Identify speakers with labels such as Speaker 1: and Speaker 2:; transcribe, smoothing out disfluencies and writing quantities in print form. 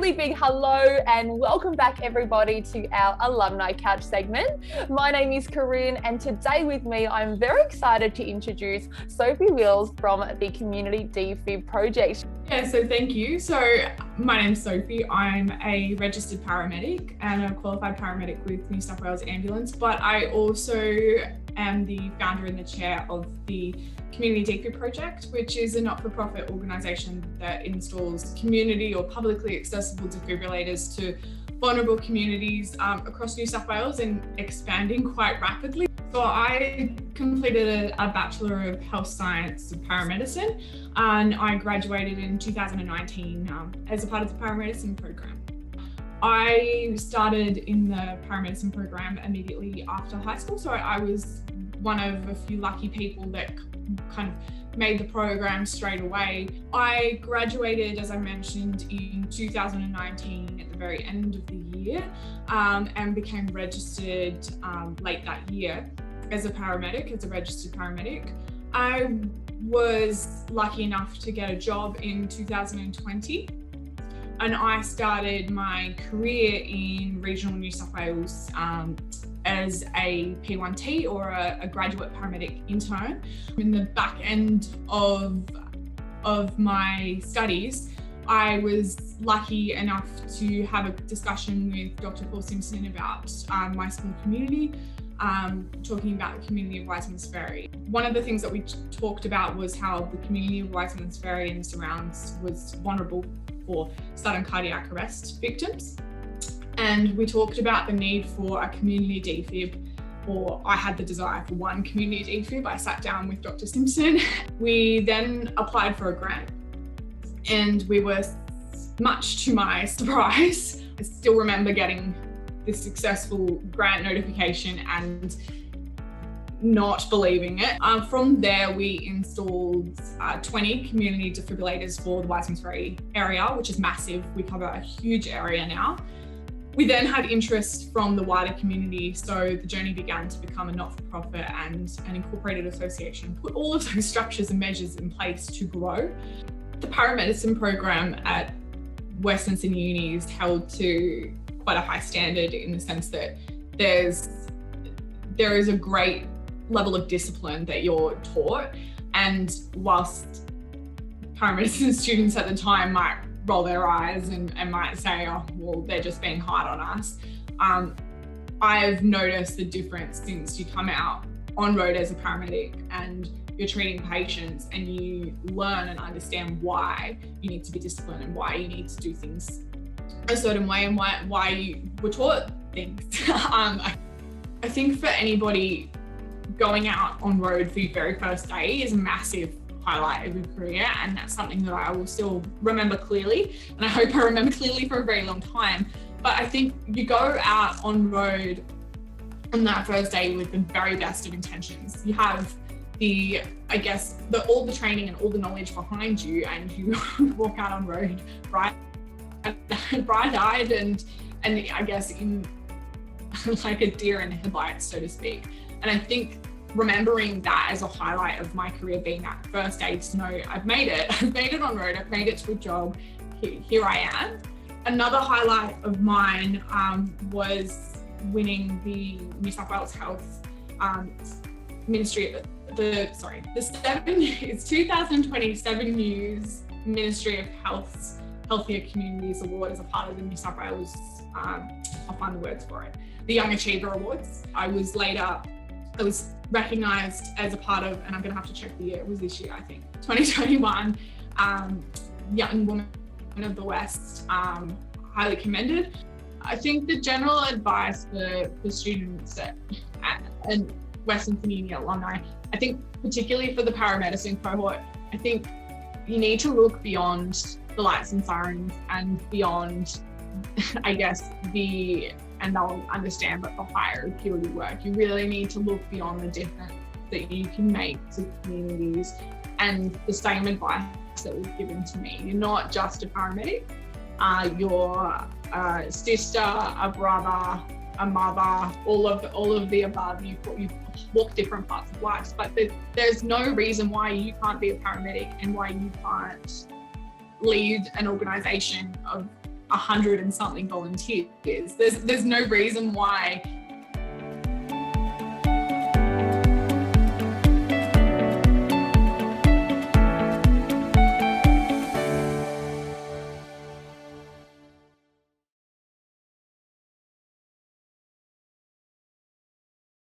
Speaker 1: really big hello and welcome back everybody to our Alumni Couch segment. My name is Corinne and today with me I'm very excited to introduce Sophie from the Community Defib Project.
Speaker 2: Yeah, so thank you. So my name's Sophie. I'm a registered paramedic and a qualified paramedic with New South Wales Ambulance, but I also am the founder and the chair of the Community Defib Project, which is a not-for-profit organisation that installs community or publicly accessible defibrillators to vulnerable communities across New South Wales and expanding quite rapidly. So I completed a Bachelor of Health Science of Paramedicine and I graduated in 2019 as a part of the Paramedicine program. I started in the Paramedicine program immediately after high school, so I was one of a few lucky people that kind of made the program straight away. I graduated, as I mentioned, in 2019 at the very end of the year and became registered late that year as a paramedic, as a registered paramedic. I was lucky enough to get a job in 2020 and I started my career in regional New South Wales as a P1T or a graduate paramedic intern. In the back end of my studies, I was lucky enough to have a discussion with Dr. Paul Simpson about my small community, talking about the community of Wiseman's Ferry. One of the things that we talked about was how the community of Wiseman's Ferry and surrounds was vulnerable for sudden cardiac arrest victims. And we talked about the need for a community defib, or I had the desire for one community defib. I sat down with Dr. Simpson. We then applied for a grant and we were, much to my surprise, I still remember getting this successful grant notification and not believing it. From there, we installed 20 community defibrillators for the Wiseman's Ferry area, which is massive. We cover a huge area now. We then had interest from the wider community, so the journey began to become a not-for-profit and an incorporated association, put all of those structures and measures in place to grow. The paramedicine program at Western Sydney Uni is held to quite a high standard in the sense that there is a great level of discipline that you're taught, and whilst paramedicine students at the time might roll their eyes and might say, oh, well, they're just being hard on us. I've noticed the difference since you come out on road as a paramedic and you're treating patients and you learn and understand why you need to be disciplined and why you need to do things a certain way and why you were taught things. I think for anybody, going out on road for your very first day is a massive highlight of your career, and that's something that I will still remember clearly, and I hope I remember clearly for a very long time. But I think you go out on road on that first day with the very best of intentions. You have all the training and all the knowledge behind you, and you walk out on road bright-eyed and I guess in like a deer in headlights, so to speak. And I think remembering that as a highlight of my career, being that first day to know I've made it on road, I've made it to a job, here I am. Another highlight of mine was winning the New South Wales Health Ministry, it's 2027 News Ministry of Health's Healthier Communities Award as a part of the New South Wales, I'll find the words for it, the Young Achiever Awards. I was recognised as a part of, and I'm going to have to check the year, it was this year, I think, 2021, Young Woman of the West, highly commended. I think the general advice for students at Western Sydney Alumni, I think particularly for the paramedicine cohort, I think you need to look beyond the lights and sirens and beyond, I guess, and they'll understand, but the higher acuity work. You really need to look beyond the difference that you can make to communities, and the same advice that was given to me. You're not just a paramedic, you're a sister, a brother, a mother, all of the above. You walk different parts of life, but there's no reason why you can't be a paramedic and why you can't lead an organisation of 100 and something volunteers. There's no reason why